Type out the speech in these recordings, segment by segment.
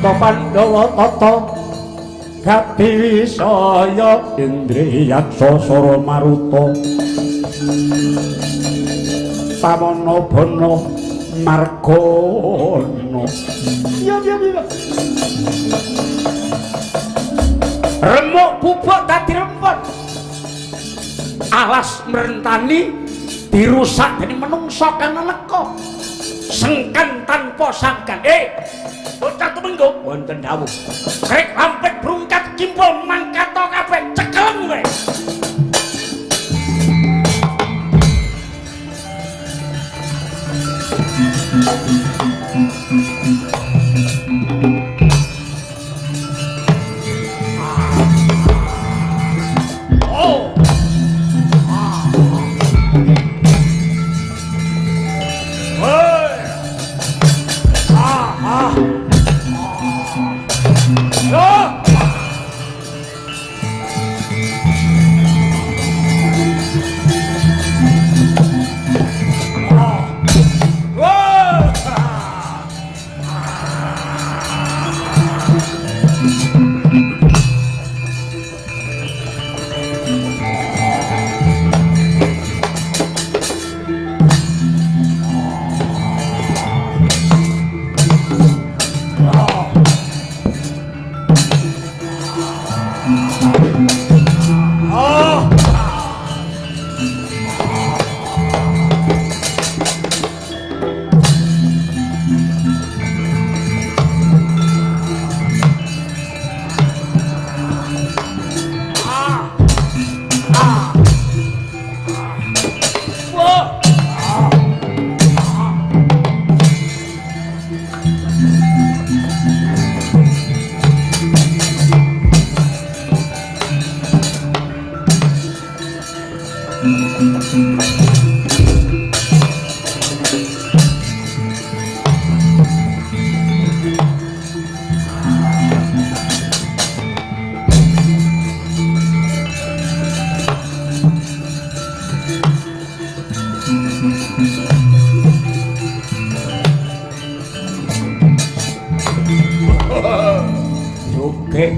Nasta Pandhawa tata Gatiwisaya Indriyaksa Sara Maruta Pamana Bana Margana iya remuk bubuk dadi rempet alas merentani dirusak dening menungsa kang neka sengkan tanpa sangkan bocah tumenggung wonten dawuh krek lampet brungkat kimpul mangkato kabeh cekelem kowe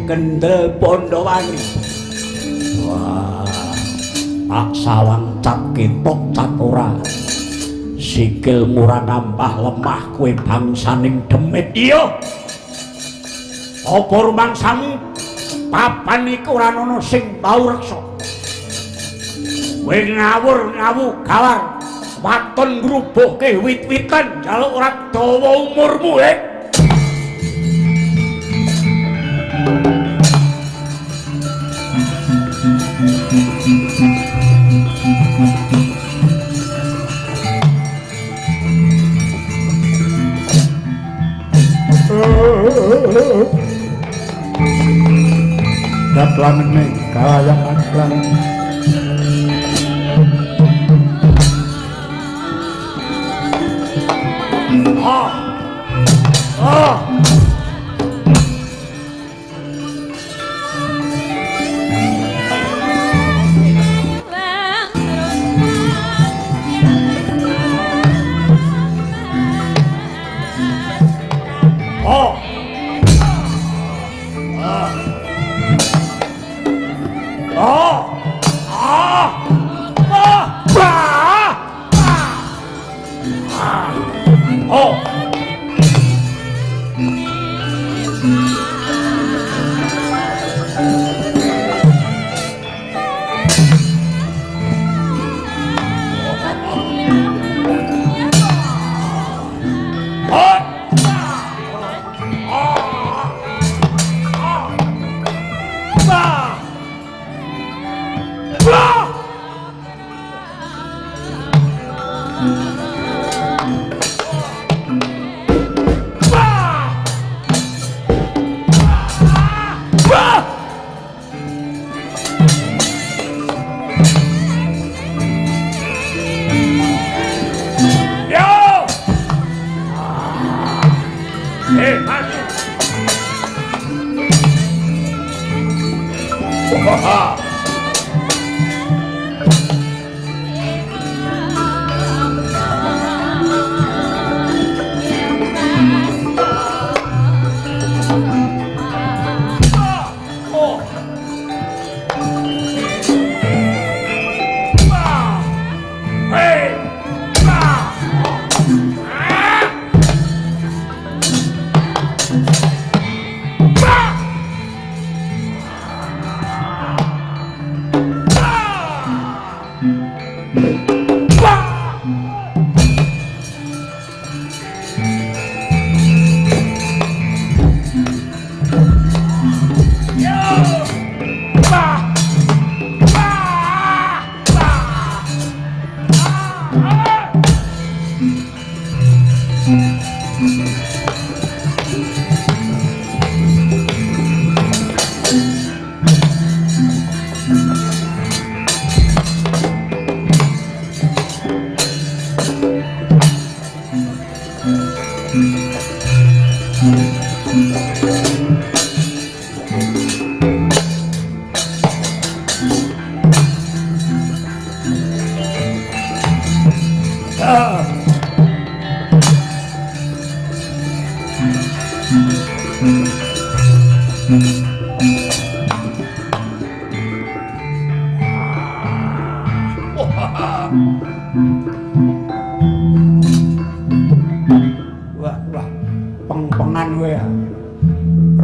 Kendel Pandhawangi wah tak sawang cat ketok cat ora sikil murah nambah lemah kowe bangsaning demit iya apa rumangsamu papan iku ora ana sing tau reksa kowe ngawur ngawu gawar waton ngrubuhke wit-witan jaluk ora dawa umurmu Datlan ning kayangan lan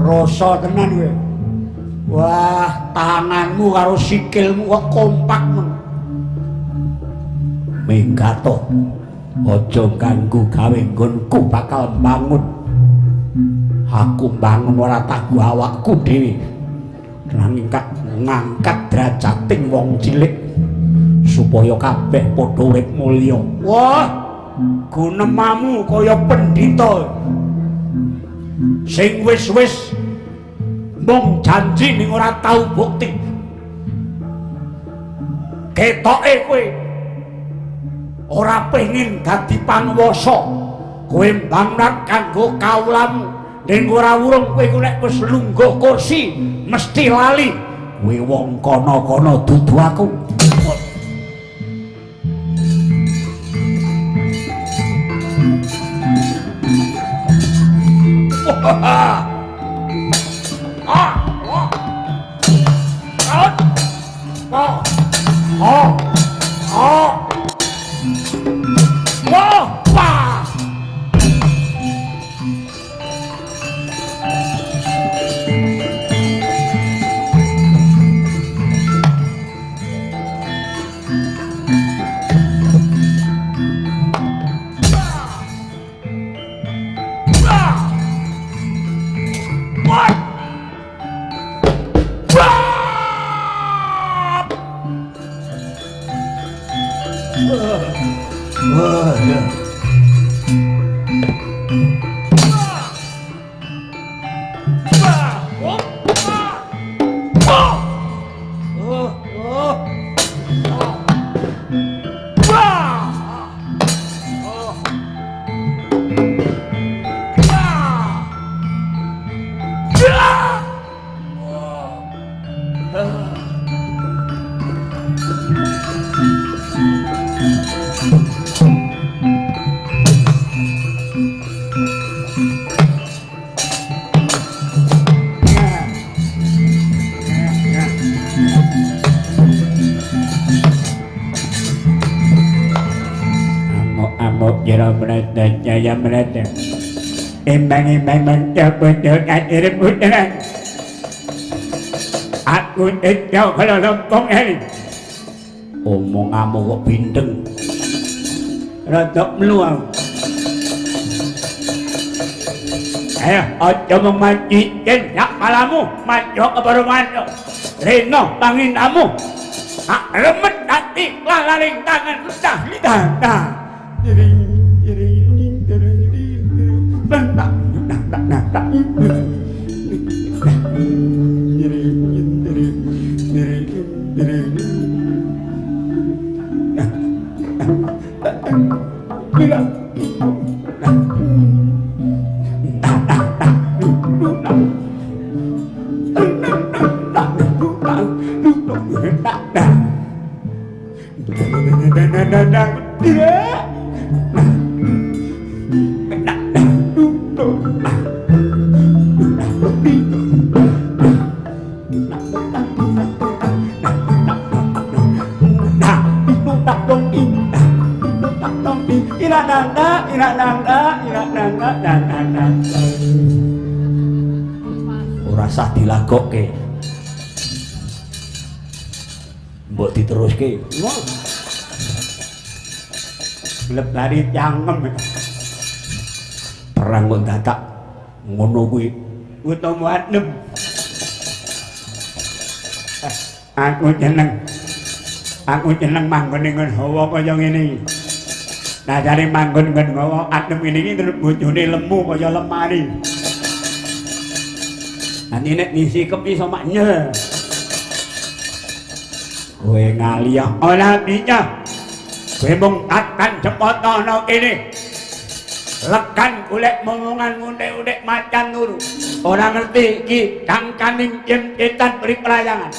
Rasa tenan kowe. Wah, tanganmu karo sikilmu kok kompak men. Minggato. Aja ganggu gawe nggonku bakal bangun. Aku bangun ora tahu awakku dhewe. Nanging ngangkat derajating wong cilik supaya kabeh padha urip mulya. Wah, gunemamu kaya pendhita. Sing wis-wis mung janji ning ora tau bukti. Ketoke kowe ora pengin dadi panguwasa. Kowe mbangun kanggo kawulamu ning ora urung kowe nek wis lungguh kursi mesti lali. Kowe wong kono-kono dudu aku. Jaya merata imbang-imbang mencapai dengan irimut dengan aku tidak kalau lempong ini omongamu kok bindeng rada meluang ayo aja memancing nak malamu manjok ke baruman reno panginamu remet hati lalaring tangan udah lidah ora sah dilagokke mbok diteruske lebari cangem perang kok dadak ngono kuwi utawa adem aku jeneng manggon ning hawa kaya ngene iki Najane manggon nggon ngowo adem ini terus bojone lemu kaya lemari. Nanti nek nisikep iso maknya. Kowe ngaliyah ora bisa. Kowe mung takkan cepet ana kene. Lekan golek momongan nguntik-untik macan nuru. Ora ngerti iki kangkaning cimpitan priprayangan.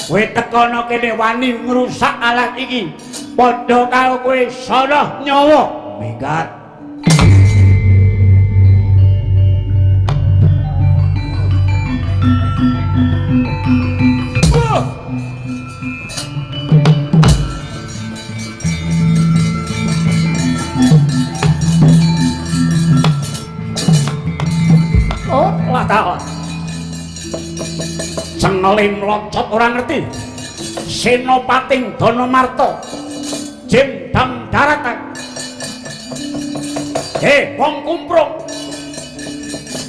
Kowe tekono kene wani ngrusak alat iki. Padha karo kowe sono nyawa. Minggat. Oh, lah tahu. Cengelim locot ora ngerti. Senopating Danamarta. Jembang daratan. Wong kumprung.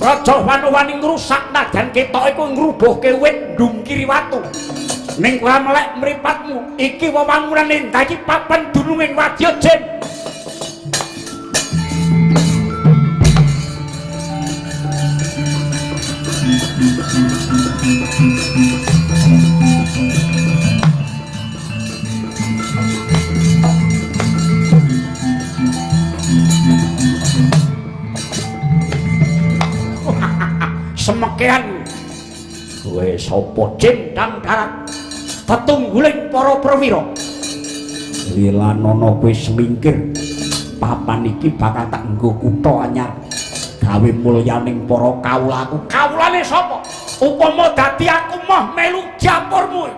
Raja wani-wani ngrusak najan ketok iku ngrubuhke wit ndungkiri watu. Ning ora melek mripatmu, iki wewangunan ndaki papan dununging wadya jen. Semekean kowe sapa cendang darat tetungguling para prawira wilanana kowe semingkir papan iki bakal tak nggo kutha anyar gawe mulyaning para kawulaku kawulane sapa upama dadi aku mah melu japurmu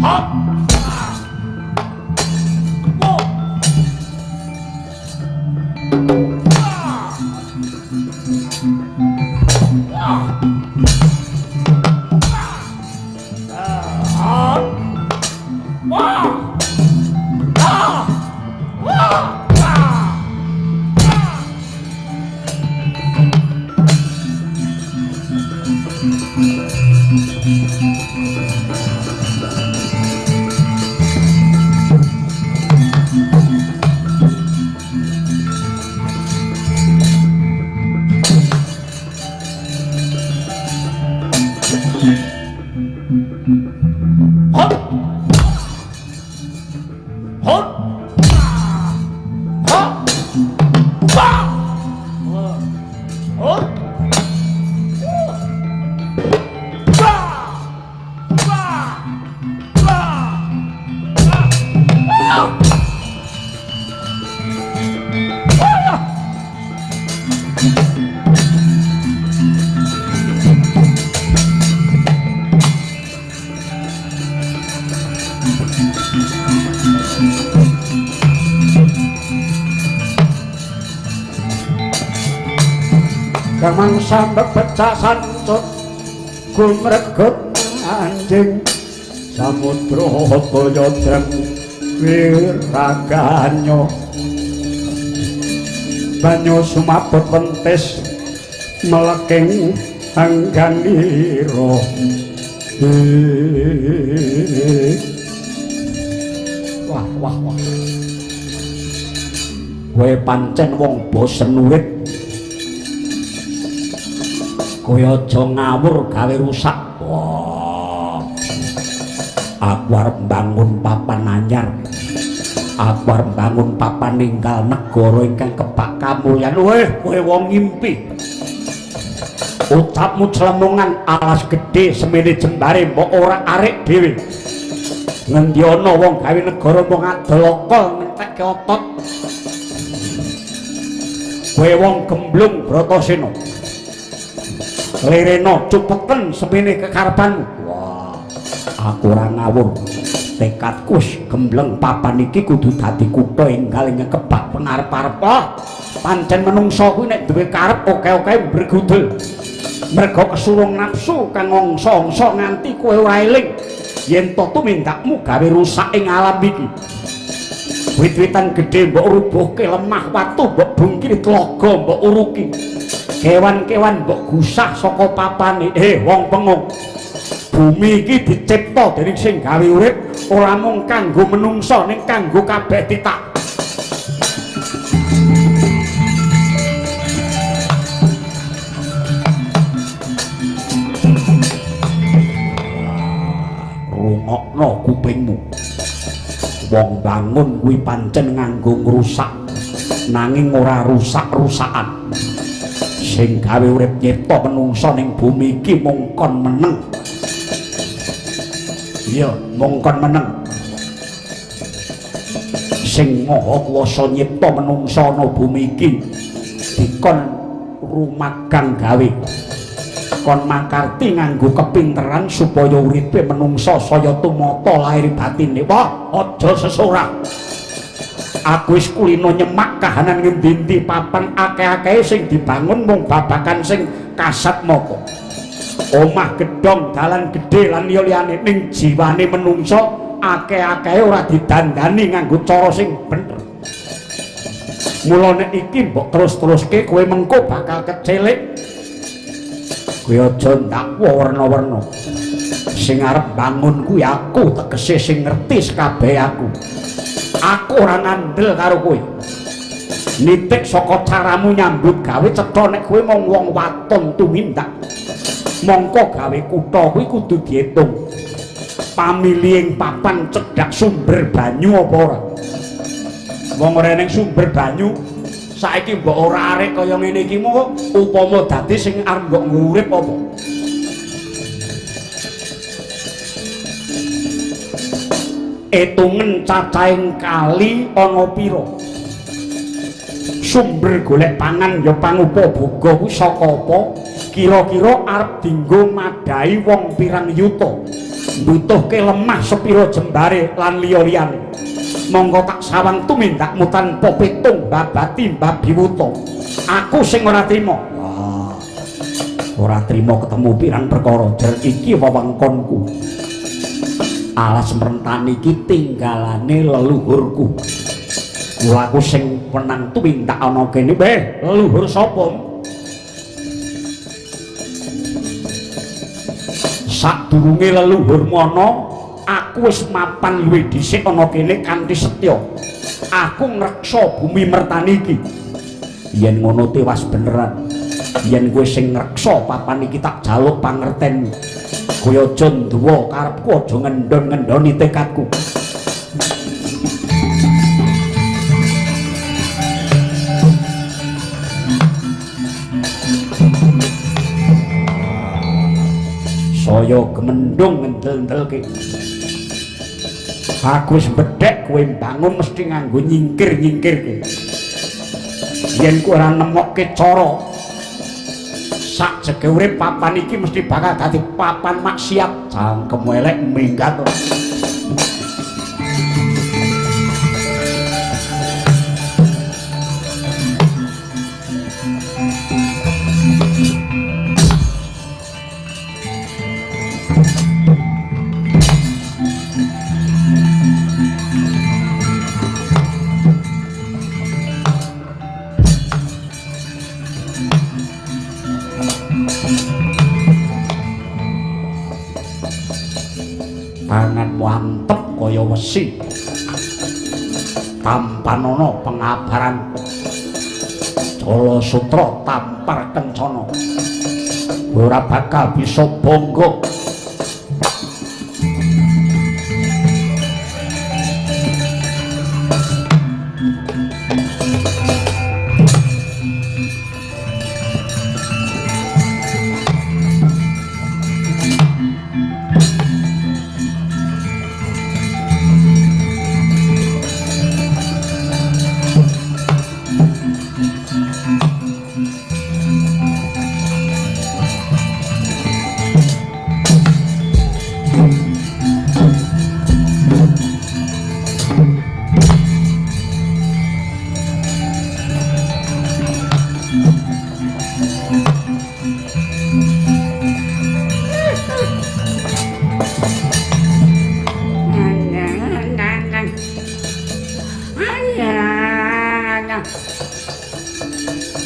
hop Kamang sambek pecah sancut gumregut anjing samudra kaya dreng wiraganyo banyu sumaput pentis meleking angganira wah wah wah kowe pancen wong bosen urip kowe aja ngawur gawe rusak. Wah. Aku arep bangun papan anyar. Aku arep bangun papan ninggal negara ingkang kebak kamulyan. Weh, kowe wong ngimpi. Ucapmu celemongan alas gedhe semene jembare mbok ora arek dhewe. Ngendi ana wong gawe negara mung adolokol ngentekke otot. Kowe wong gemblung Bratasena. Lirena cupeten semene kekarepanmu. Wah, aku ora ngawur. Tekadku wis gembleng papan iki kudu dadi kutha enggal ing kebak pangarep-arep. Pancen menungsa kuwi nek duwe karep oke-oke bergudel. Merga kesulung nafsu kang ngongso-ongso nganti kowe ora eling yen to tumindakmu gawe rusak ing alam iki. Wit-witan gedhe mbok rubuhke, lemah watu mbok bungkiri, tlaga mbok uruki. Kewan-kewan mbok gusah saka papane. Wong pengung. Bumi iki dicipta dening sing gawe urip, ora mung kanggo menungsa ning kanggo kabeh titah. Rungokno kupingmu. Wong bangun kuwi pancen nganggo ngrusak, nanging ora rusak-rusakan. Sing gawe urip nyipta menungsa ning bumi iki mung kon meneng. Iya, mung kon meneng. Sing maha kuwasa nyipta menungsa ana bumi iki dikon rumagang gawe. Kon makarti nganggo kepinteran supaya uripe menungsa saya tumata lahir batine. Wah, aja sesorah. Aku wis kulino nyemak kahanan ngendi-endi papan akeh-akehe sing dibangun mung babakan sing kasat mata. Omah gedhong, dalan gedhe lan liya-liyane ning jiwane menungsa akeh-akehe ora didandani nganggo cara sing bener. Mulane iki mbok terus-teruske kowe mengko bakal kecilik. Kowe aja ndakwa warna-warna. Sing arep bangun kuwi aku, tegese sing ngerti kabeh aku. Aku ora ngandel karo kowe. Nitik saka caramu nyambut gawe cetha nek kowe mung wong waton tumindak. Mongko gawe kutha kuwi kudu diitung. Pamilihing papan cedhak sumber banyu apa ora? Wong ora ning sumber banyu saiki mbok ora arek kaya ngene iki mung upama dadi sing arep mbok ngurip apa? Etungen cacahing kali ana pira? Sumber golek pangan ya pangupa boga kuwi saka apa? Kira-kira arep dienggo madai wong pirang yuta. Mbutuhke lemah sepira jembare lan liya-liyane. Monggo tak sawang tumindakmu tanpa pitung babati babi wuta. Aku sing ora trima. Wah. Ora trima ketemu pirang perkara jar iki wewengkonku. Alas merentani iki tinggalane leluhurku. Kula aku sing wenang tumindak ana kene. Leluhur sapa? Sadurunge leluhurmu ana, aku wis mapan luwih dhisik ana kene kanthi setya. Aku ngreksa bumi mertani iki. Yen ngono tewas beneran. Yen kowe sing ngreksa papan iki tak jaluk pangertenmu. Kowe aja nduwa karepku, aja ngendon-ngendoni tekadku. Saya gemendung ngendel-endelke. Aku wis bedhek kowe bangun mesti nganggo nyingkir-nyingkirke. Yen kowe ora nemokke cara sak jege urip papan iki mesti bakal dadi papan maksiat. Cangkem elek minggat. Tanganmu antep kaya wesi. Tampan ana pengabaran. Jala sutra tampar kencana. Ora bakal bisa bonggo.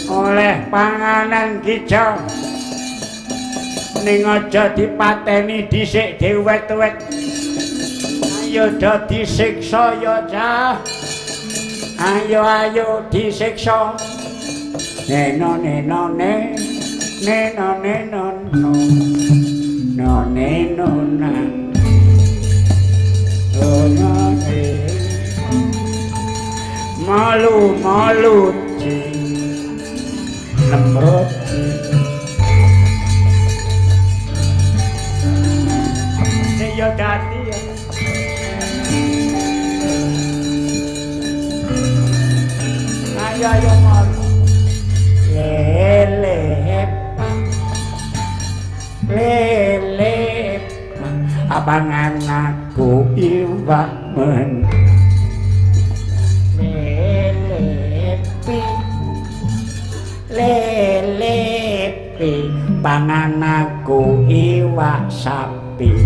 oleh panganan kica ning aja dipateni dhisik diwet-wet ayo do disiksa ya cah ayo disiksa neno neno ne neno neno no no neno nang malu malu nemrut ya dadi ya ayo malu lele abangan aku iwak men lelepi pangan aku iwak sapi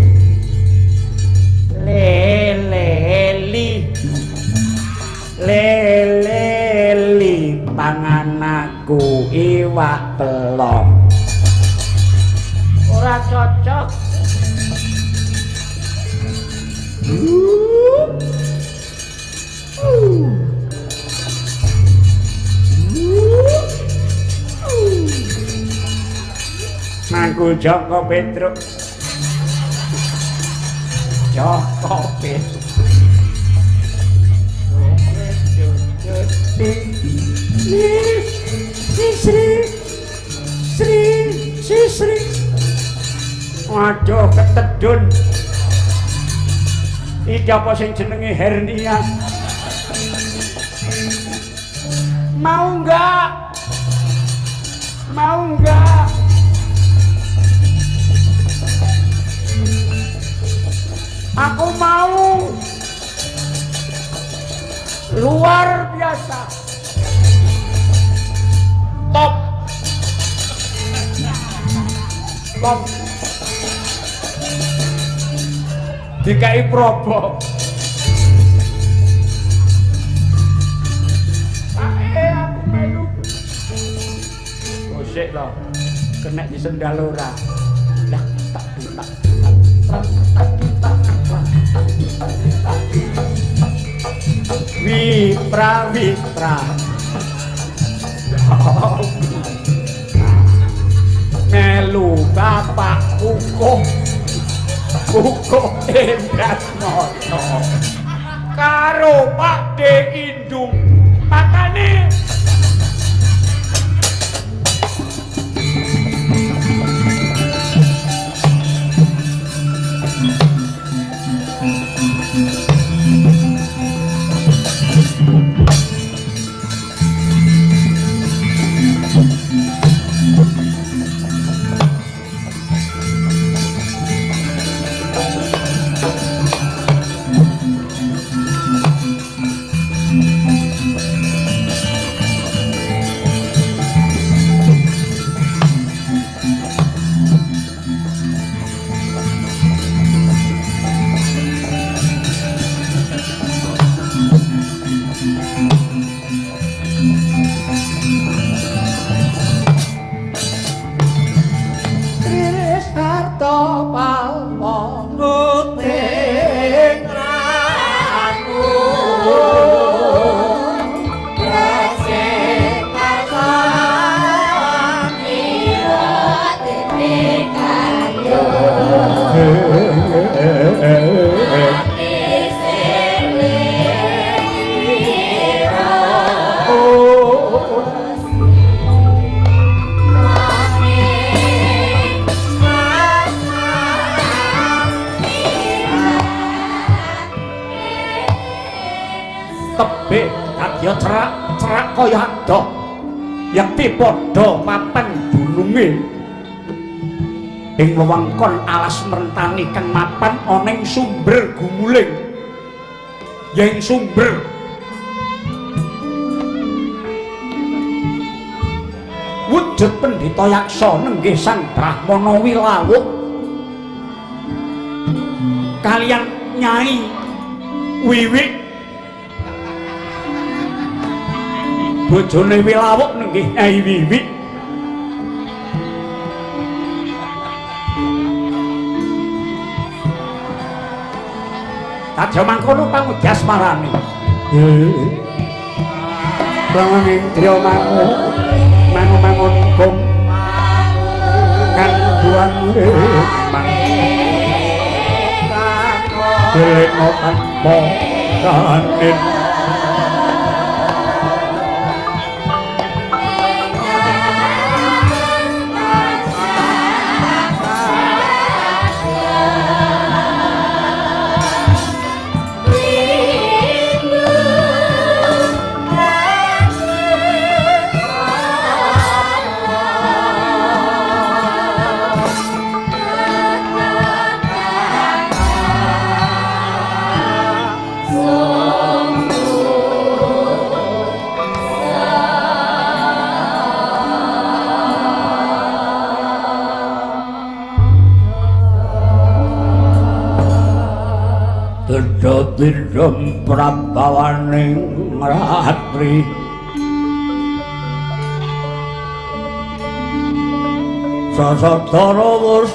leleli pangan aku iwak telok ora cocok Mangku Joko Petruk Joko Petruk Sri waduh ketedun iki apa sing jenenge hernia mau enggak aku mau luar biasa top dikai probo aku melu gosek lho kena di sendal ora lah tak Wipra melu bapak kukuh Endrat Mono karo Pak De Indung makane ya cerak kaya adoh yakti padha mapan dununge ing wewengkon alas merentani kang mapan ana ing sumber gumuling ya ing sumber wujud pendhita yaksa nenggih sang Brahmana Wilawuh kaliyan Nyai Wiwik bojone Wilawuk nggih Nyai Wiwi. Aja mangkono pamudi asmarane. Banging driya mangun kum kan buan Deleno tanpa kanin Direm prabawaning ratri sasadara wus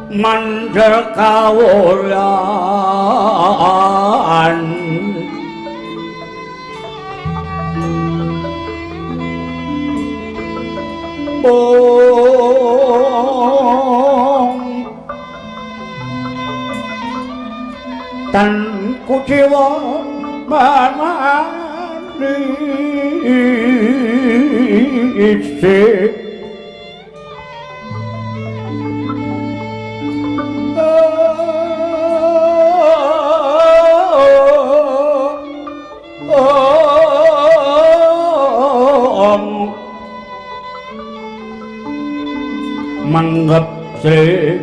mandhel kawulan tan kuciwa manani isih manggap sri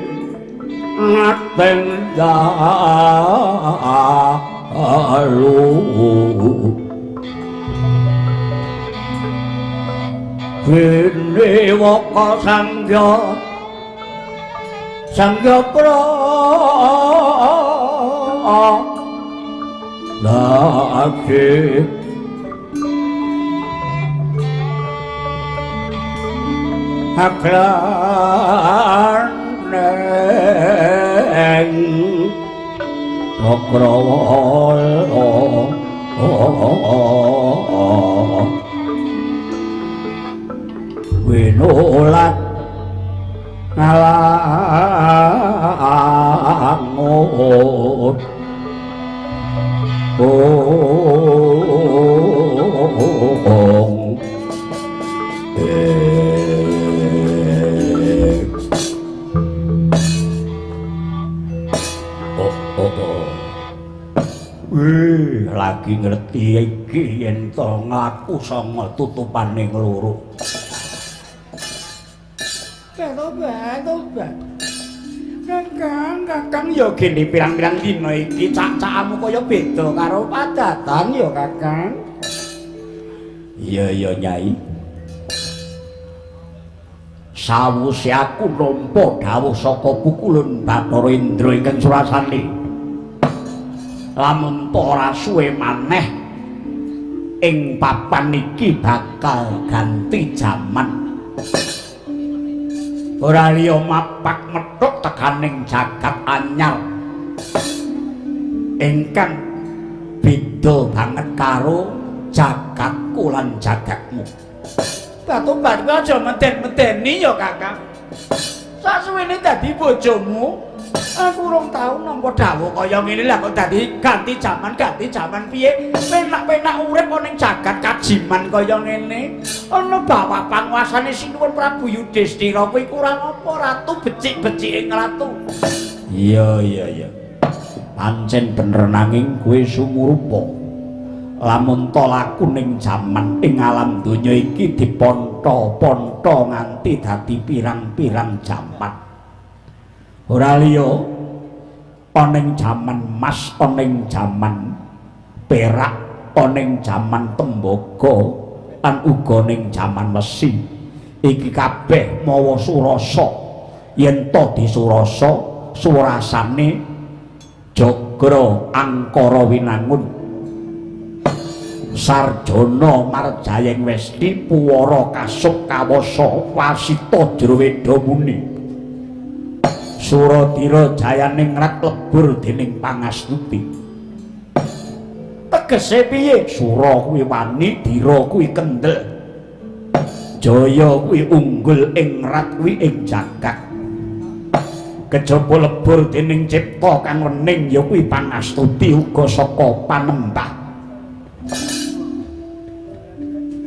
ngaten dalu kene waka sangya lagi aklan neng Okrawala winulat ngalangut lagi ngerti iki yen to ngaku sanga tutupaning loro. Tobat. Kakang ya gene pirang-pirang dina iki cak-cakamu kaya beda karo padatan ya Kakang. Iya Nyai. Sawise aku nampa dawuh saka pukulun Bathara Indra ingkang Surasani. Lamun ora suwe maneh ing papan iki bakal ganti jaman. Ora liya mapak methuk tekaning jagat anyar ingkang beda banget karo jagatku lan jagatmu. Batu-batu aja meten-meteni ya Kakang. Sasuwene dadi bojomu, aku urung tau nampa dawuh kaya ngene lah kok dadi ganti jaman piye? Penak-penak urip ana ning jagat kajiman kaya ngene. Ana bawa panguasane Sinuwun Prabu Yudhistira kuwi kurang apa ratu becik-becike ratu. Iya. Pancen bener nanging kowe sumurupa. Lamun to laku ning jaman ing alam donya iki diponto-ponto nganti dadi pirang-pirang jaman. Ora liya ana ing jaman emas, ana ing jaman perak, ana ing jaman tembaga, lan uga ning jaman wesi. Iki kabeh mawa surasa. Yen to disurasa, surasane Jagra Angkara Winangun. Sarjana marjayeng westi puwara kasuk kawasa wasita jero weda muni Suradira jayaning rat lebur dening pangastuti tegese piye Sura kuwi wani Dira kuwi kendel Jaya kuwi unggul ing rat kuwi ing jagad kejaba lebur dening cipta kang wening ya kuwi pangastuti uga saka panembah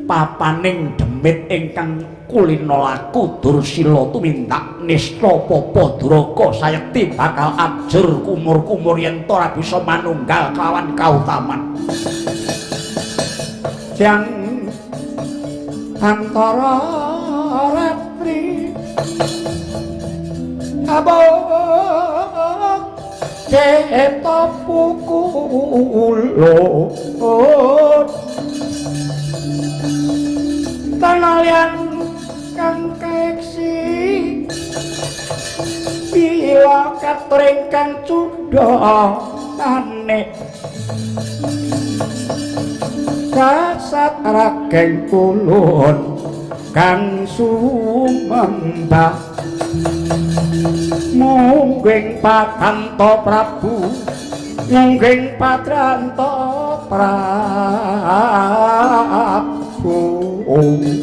papaning demit ingkang kulina laku Dursila tumindak nista papa Duraka sayekti bakal ajur kumur-kumur yen ora bisa manunggal kelawan kautaman jang antara ratri abang ceta pukulo tanalian kang keksi bila katring kang cudha ane kasat rageng kulun kang sumembah mungging patanto Prabu mungging patranto Prabu oh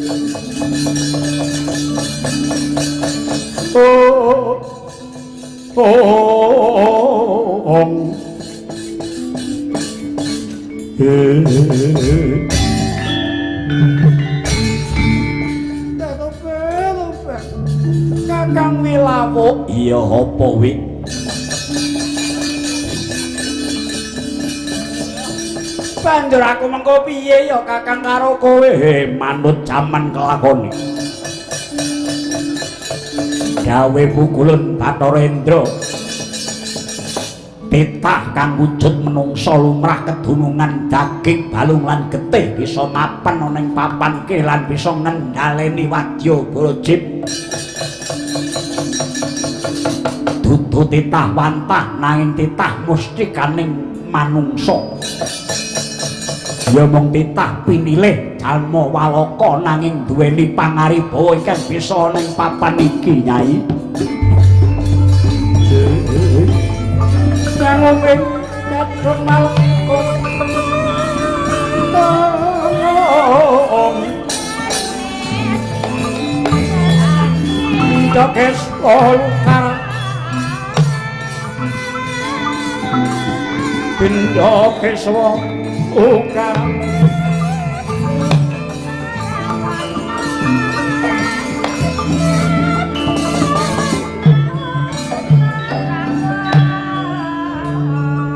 Kakang Wilawo iya apa wi banjur aku mengko piye ya Kakang karo kowe manut jaman kelakone gawe pukulun Bathara Indra titah kang wujud menungsa lumrah kedunungan daging balung lan getih bisa mapan ana ing papan ke lan bisa ngendhaleni wadya brojib dudu titah wantah nanging titah mustikaning manungsa ya mung titah pinilih jalma walaka nanging duweni pangaribawa ingkang bisa ning papan iki Nyai ngomong datun malakot Dokes polukar Bindokes polukar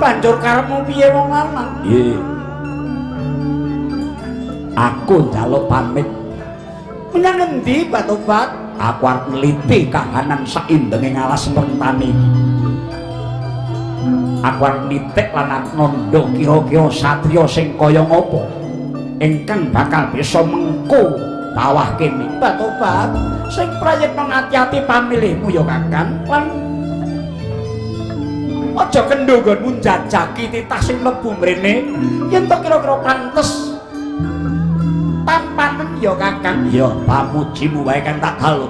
banjur karepmu piye wong lanang? Nggih. Aku njaluk pamit. Menyang endi Batobat? Aku arep nliti kahanan saindenging alas Mentani. Aku arep nitik lan nandha kira-kira satriya sing kaya ngapa ingkang bakal bisa mengko bawah kene. Batobat, sing prayitna ngati-ati pamilihmu ya Kakang. Lan aja kendho nggonmu njajaki titah sing mlebu mrene yen to kira-kira pantes tampanen ya Kakang ya pamujimu wae kan tak dalu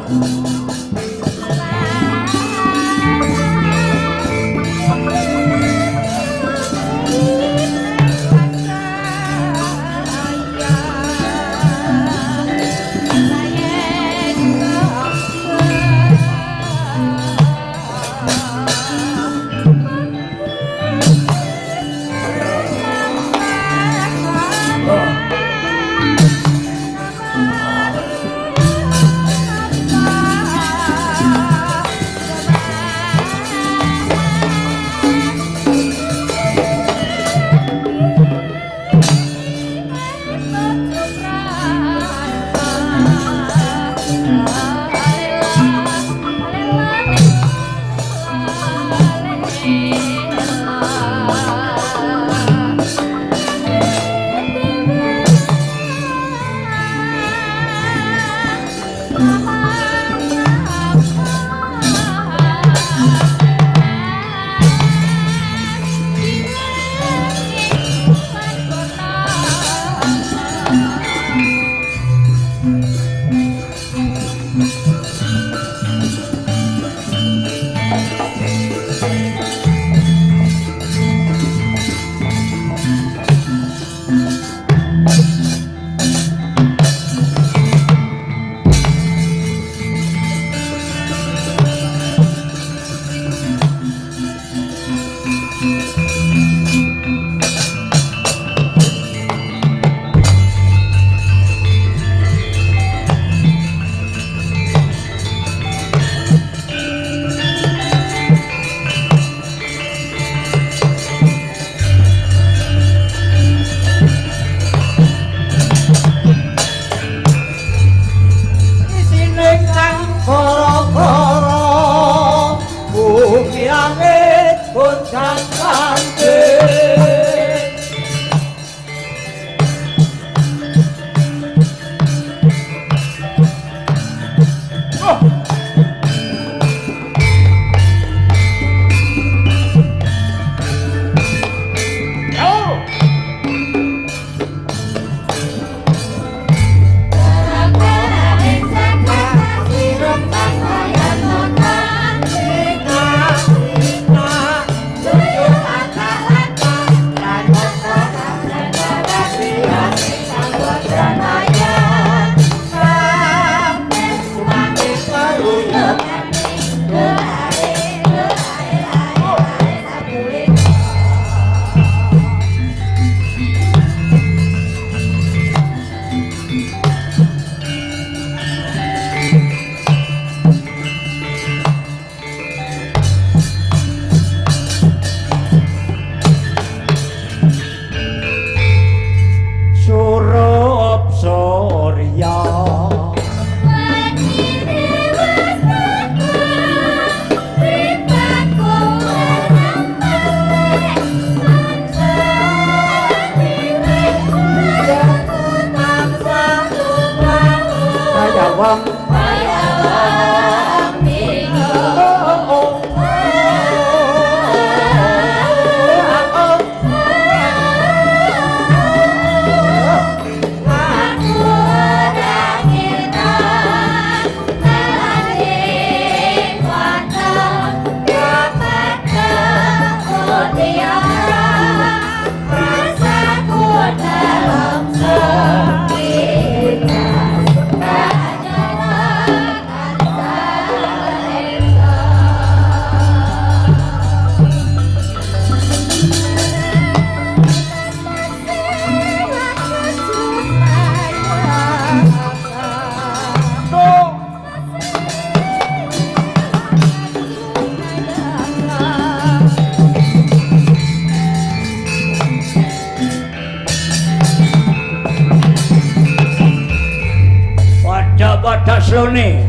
Slone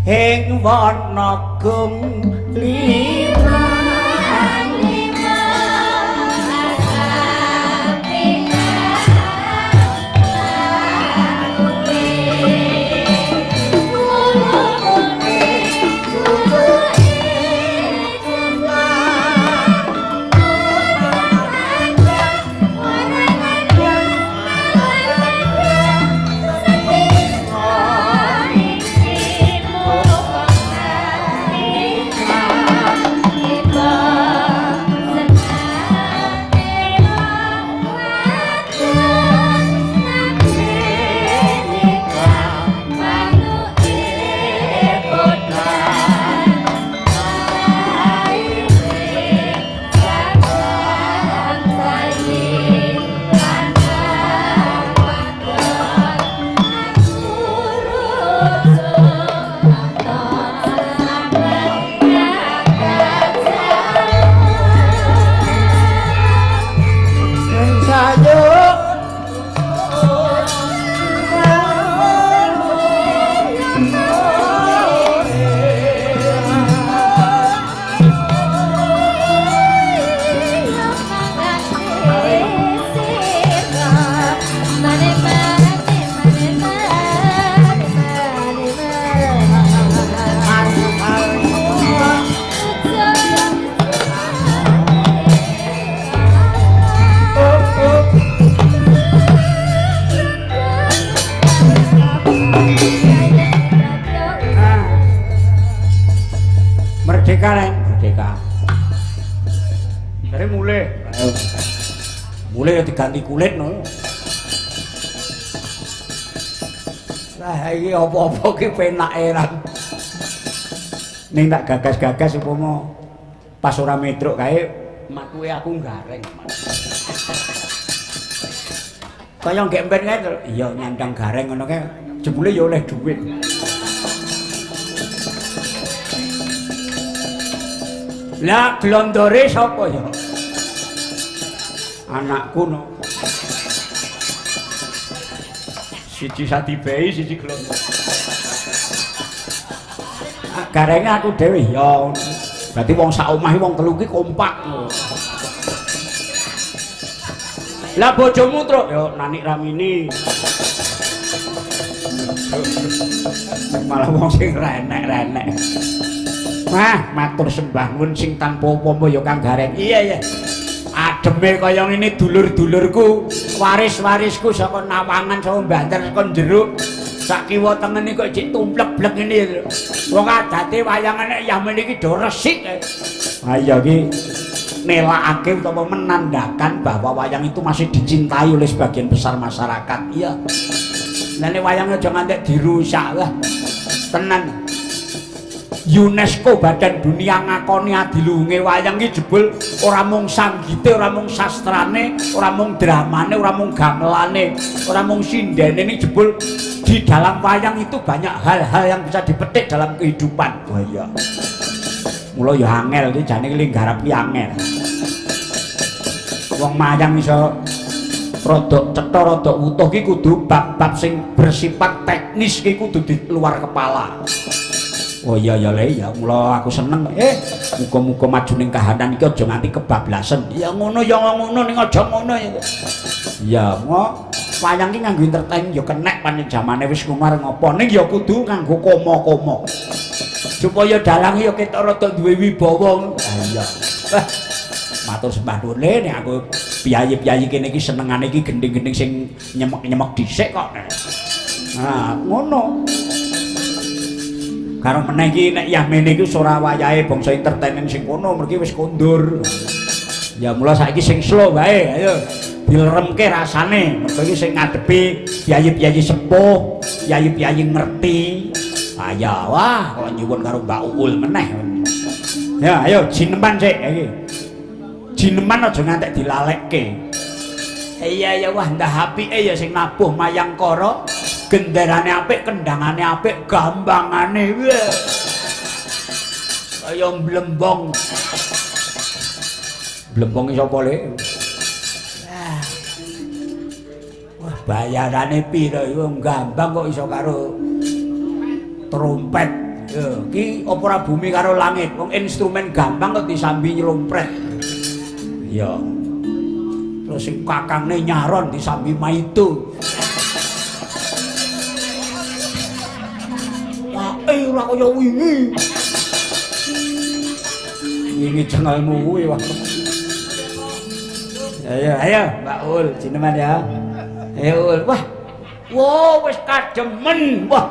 ing wana gumli Merdeka Ren, merdeka. Dari mulai. Mulai diganti kulit no. Lah iki apa-apa ki penake ra. Ning tak gagas-gagas upama pas ora metruk kae matuke aku gareng. Kaya nggek kae iya nyandang gareng ngono kae jebule ya oleh dhuwit. Lah glondore sapa ya? Anakku no. Siji sadibei siji glondor. Garenge aku dhewe ya. Berarti wong sak omah wong telu ki kompak. Lah bojomu truk ya Nanik Ramini. Malah wong sing renek-renek. Wah, matur sembah nuwun sing tanpa upama ya Kang Gareng. Iya iya. Ademe kaya ngene dulur-dulurku, waris-warisku saka Nawangan saka Banter saka Jeruk. Sak kiwa tengen iki kok cek tumplek-blek ngene. Wong adate wayangan nek ya meniki do resik. Ha iya iki nelakake utawa menandakan bahwa wayang itu masih dicintai oleh sebagian besar masyarakat. Iya. Lah nek wayang aja ngantek dirusak lah. Tenan. UNESCO Badan Dunia ngakoni adiluhunge wayang iki jebul ora mung sanggite, ora mung sastrane, ora mung dramane, ora mung gamelane, ora mung sindene ini jebul di dalam wayang itu banyak hal-hal yang bisa dipetik dalam kehidupan. Wah iya. Mula ya angel iki jane ling garap ki angel. Wong mayang iso rodok cetha rodok utuh ki kudu bab-bab sing bersifat teknis ki kudu di luar kepala. Oh iya ya le ya mula aku seneng muga-muga maju ning kahanan iki aja nganti kebablasan. Ya ngono ning aja ngono ya. Ya mo wayang ki nganggo entertain ya kenek pancen jamane wis kumar ngopo ning ya kudu nganggo komo-komo. Supaya dalange ya ketok rada duwe wibawa. Ah iya. Matur sembah nuwun le nek aku piyayi-piyayi kene iki senengane iki gending-gending sing nyemek-nyemek dhisik kok. Nah, ngono. Karo meneh iki nek Yahmene iki ora wayahe bangsa entertainment sing kono mergi wis kondur. Ya mula saiki sing slow wae, ayo dileremke rasane. Mergo iki sing ngadepi piyayi-piyayi sepuh, piyayi-piyayi ngerti. Aya wah kok nyuwun karo Mbak Uul meneh. Ya ayo jineman sik iki. Jineman aja ngantek dilalekke. Iya ya wah ndah apike ya sing nabuh Mayangkara. Gendarane apik, kendangane apik, gambangane wah. Kaya blembong. Blembong sapa le? Wah, bayarane pira iku gambang kok iso karo trompet. Ya, iki apa ora bumi karo langit. Wong instrumen gambang kok disambi nylompret. Ya. Terus sing kakangne nyaron disambi maitu. Ora kaya wingi. Wingi cengelmu kuwi wae. Ayo, Mbak Ul, jineman ya. Ayo Ul. Wah. Wo wis kademen. Wah.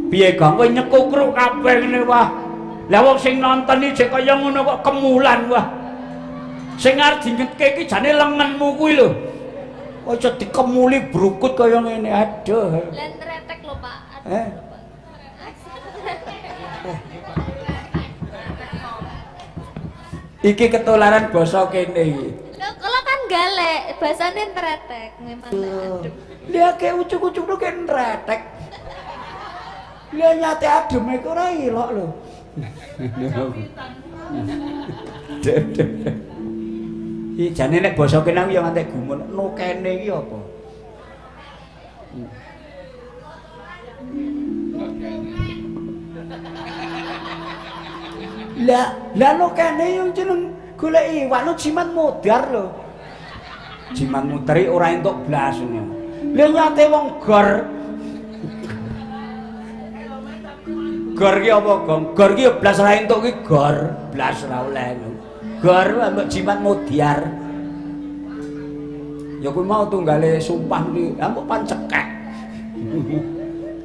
Piye gak kowe nyekukruk kabeh ngene wah. Lah wong sing nonton iki jek kaya ngono kok kemulan wah. Sing arep dingetke iki jane lengenmu kuwi lho. Aja dikemuli brukut kaya ngene. Aduh. Len tretek lho, Pak. Iki ketularan basa kene iki. Lho, kula kan galek, basane tretek memang. Aduh. Lihat kayak ucuk-ucuk lu kayak ngeretek. Lihat nyate adem itu ora ilok lho. Iki jane nek basa kene aku ya ngantek gumun. No kene iki apa? Lah no kene yo jeneng golek iwak no jimat mudar lho. Jimat mudar iki ora entuk blas ngono. Lha nyate wong gor. Gor ki apa, Gong? Gor ki yo blas ora entuk ki gor, blas ora oleh. Gor ambek jimat mudar. Ya kuwi mau tunggale sumpah iki, ambek pancekek.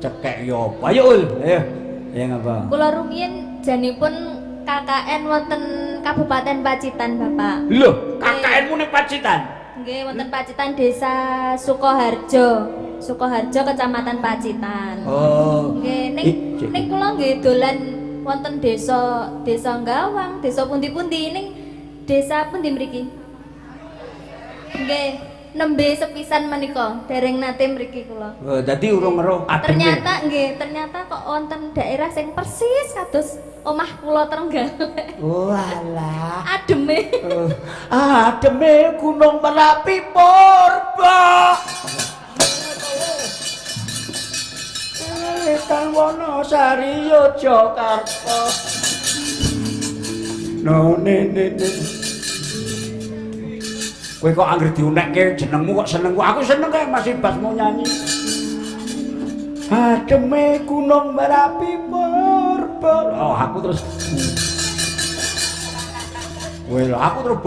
Cekek yo apa? Ayo Ul, ayo. Ya ngapa? Kula rumiyin janipun KKN wonten Kabupaten Pacitan, Bapak. Lho, KKN-mu ning Pacitan. Nggih, wonten Pacitan Desa Sukoharjo. Sukoharjo Kecamatan Pacitan. Oh. Nggih, ning kula nggih dolan wonten desa Gawang, desa pundi-pundi ning desa pundi mriki? Nggih, nembe sepisan menika, dereng nate mriki kula. Oh, dadi urung weruh ademe. Ternyata kok wonten daerah sing persis kados omah kula Trenggalek. Oh alah. Ademe. Ademe Gunung Merapi Purba. Kang Wonosari Yogyakarta. No ne. Kowe kok anggere diunekke jenengmu kok seneng. Aku seneng kae Mas Ibas mau nyanyi. Ademe Gunung Merapi Purba. Oh, aku terus aku terus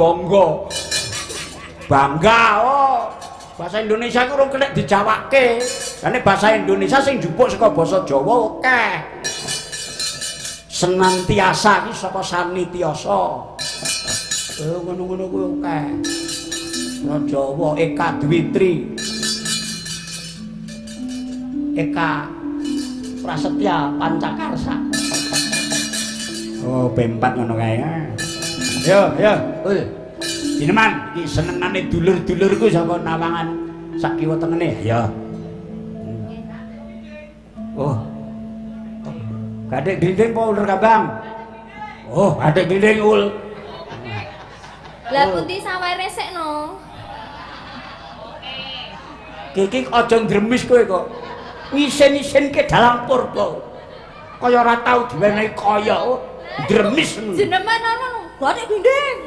bangga. Oh. Bahasa Indonesia ku urung kena dijawake. Karena bahasa Indonesia sing njupuk saka basa Jawa akeh. Senantiasa iki saka sanitiasa. Ngono-ngono kuwi akeh. Jawa Eka Dwitri. Eka Prasetya Pancakarsa. Oh, bempat ngono kae. Yo, ul. Dineman, iki senengane dulur-dulurku saka Nawangan sak kiwa tengene. Ya. Oh. Gadek dinding apa ulur kabang? Oh, gadek dinding ul. Lah pundi sawere sekno? Kiki aja ndremis kowe kok. Ngisen-isenke dalam purba. Kaya ora tau diwenehi kaya. Ndremis. Jenengan ana gadek dinding.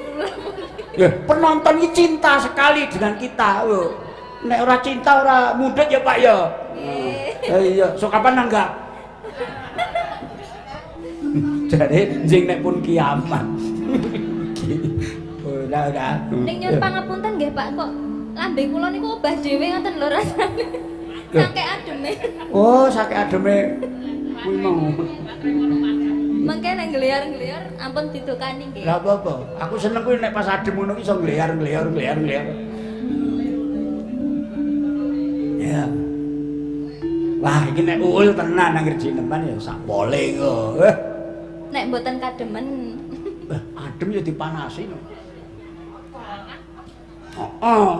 Ya, penonton ini cinta sekali dengan kita. Oh. Nek ora cinta ora mudhek ya Pak ya. Iya, sok kapan nanggap? Jadi jeng nek pun kiamat. Udah. Ning nyuwun pangapunten nggih Pak, kok lambe kula niku obah dhewe ngoten lho rasane. Saking ademe. Oh, saking ademe. Kuwi mau. Mengke nek ngliar-ngliar ampun didokani nggih. Lah apa-apa. Aku seneng kuwi nek pas adem ngono ki iso ngliar. Ya. Wah, iki nek uul tenan nang Jineman ya sak pole kok. Nek mboten kademen. Adem ya dipanasi no. Heeh.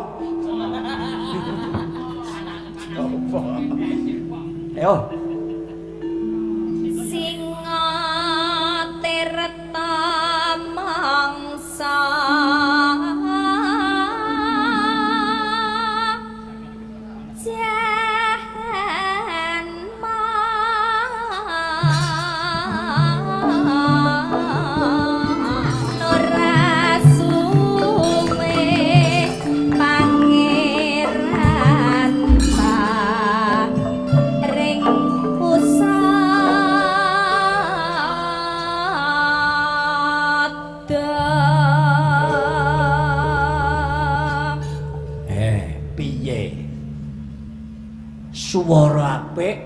Ayo. Singa tirta mangsa jan Suwara apik,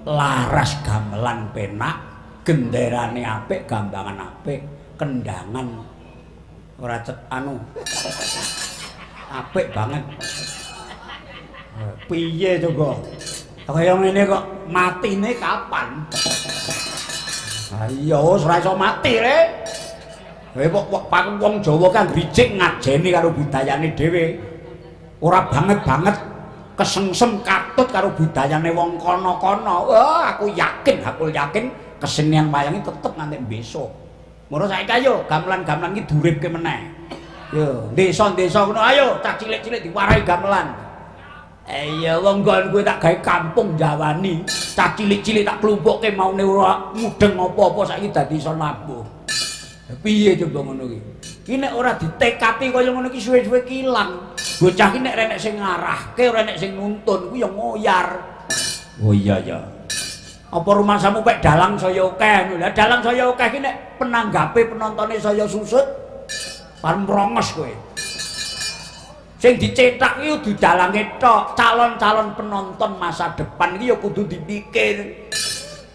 laras gamelan penak, genderane apik, gambangan apik, kendangan ora apik banget. Piye coba? Kaya ngene kok matine kapan? Ayo ora iso mati rek. Kok wong Jawa kan rijik ngajeni karo budayane dhewe. Ora banget kesengsem katut karo budayane wong kono-kono. Wah, aku yakin kesenian wayang iki tetep nganti besok. Mula saiki ayo gamelan-gamelan iki duripke meneh. Yo, desa-desa ngono ayo cah cilik-cilik diwarahi gamelan. Iya wong nggon kuwi tak gawe kampung Jawani. Cah cilik-cilik tak klumpukke maune ora mudeng apa-apa saiki dadi iso nabuh. Piye coba ngono ki? Ki nek ora ditekati kaya ngono ki suwe-suwe kilang. Bocah ki nek renek sing ngarahke, ora nek sing nuntun kuwi ya ngoyar. Oh iya ya. Apa rumasamu pek dalang saya akeh. Lah dalang saya akeh ki nek penanggape penontone saya susut, pareng mrongos kowe. Sing dicetak iki kudu dalange tok, calon-calon penonton masa depan iki ya kudu dipikir.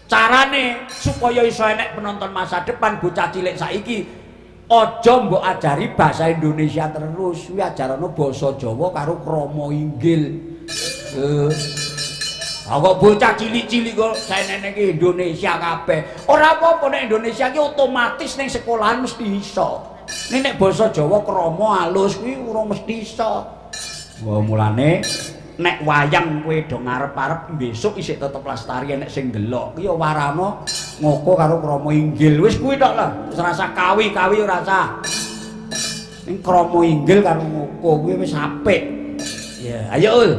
Carane supaya iso enek penonton masa depan bocah cilik saiki aja mbok ajari bahasa Indonesia terus, kuwi ajarane basa Jawa karo krama inggil. Kok bocah cilik-cilik kok senene iki Indonesia kabeh. Ora apa-apa nek Indonesia ki otomatis ning sekolahan mesti iso. Nek basa Jawa krama alus kuwi urung mesti iso. Wah mulane nek wayang kowe do ngarep-arep besok isih tetep lestari nek sing delok ki ya warana ngoko karo krama inggil wis kuwi tok lah wis rasa kawi-kawi ora usah ning krama inggil karo ngoko kuwi wis apik ya ayo ul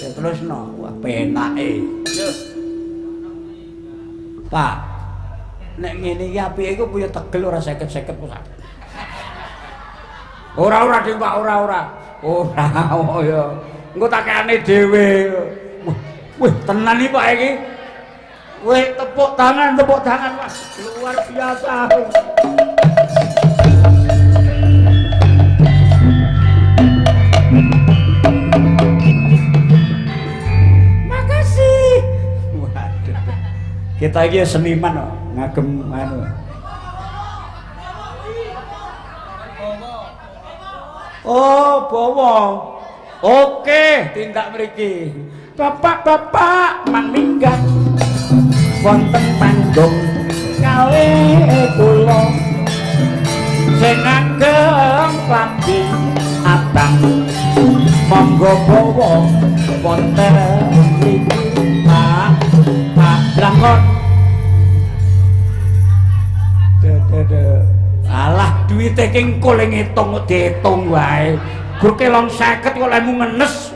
ya terusno wah penake yo Pak nek ngene iki apike iku punya tegel ora 50-50 kok ora Dik Pak ora oh ya engko takane dhewe. Wih, tenan iki Pak iki. Wih, tepuk tangan Pak. Luar biasa. Makasih. Waduh. Kita iki seniman kok, ngagem anu. Oh, bawang. Oke, tindak mriki. Bapak-bapak maninggat wonten panggung gawe kula sing ageng klambi abang monggo bawa wonten mriki Pak Blangkon. Alah duwite ki engko le ngitung diitung wae. Gur kelong 50 kok lemu ngenes.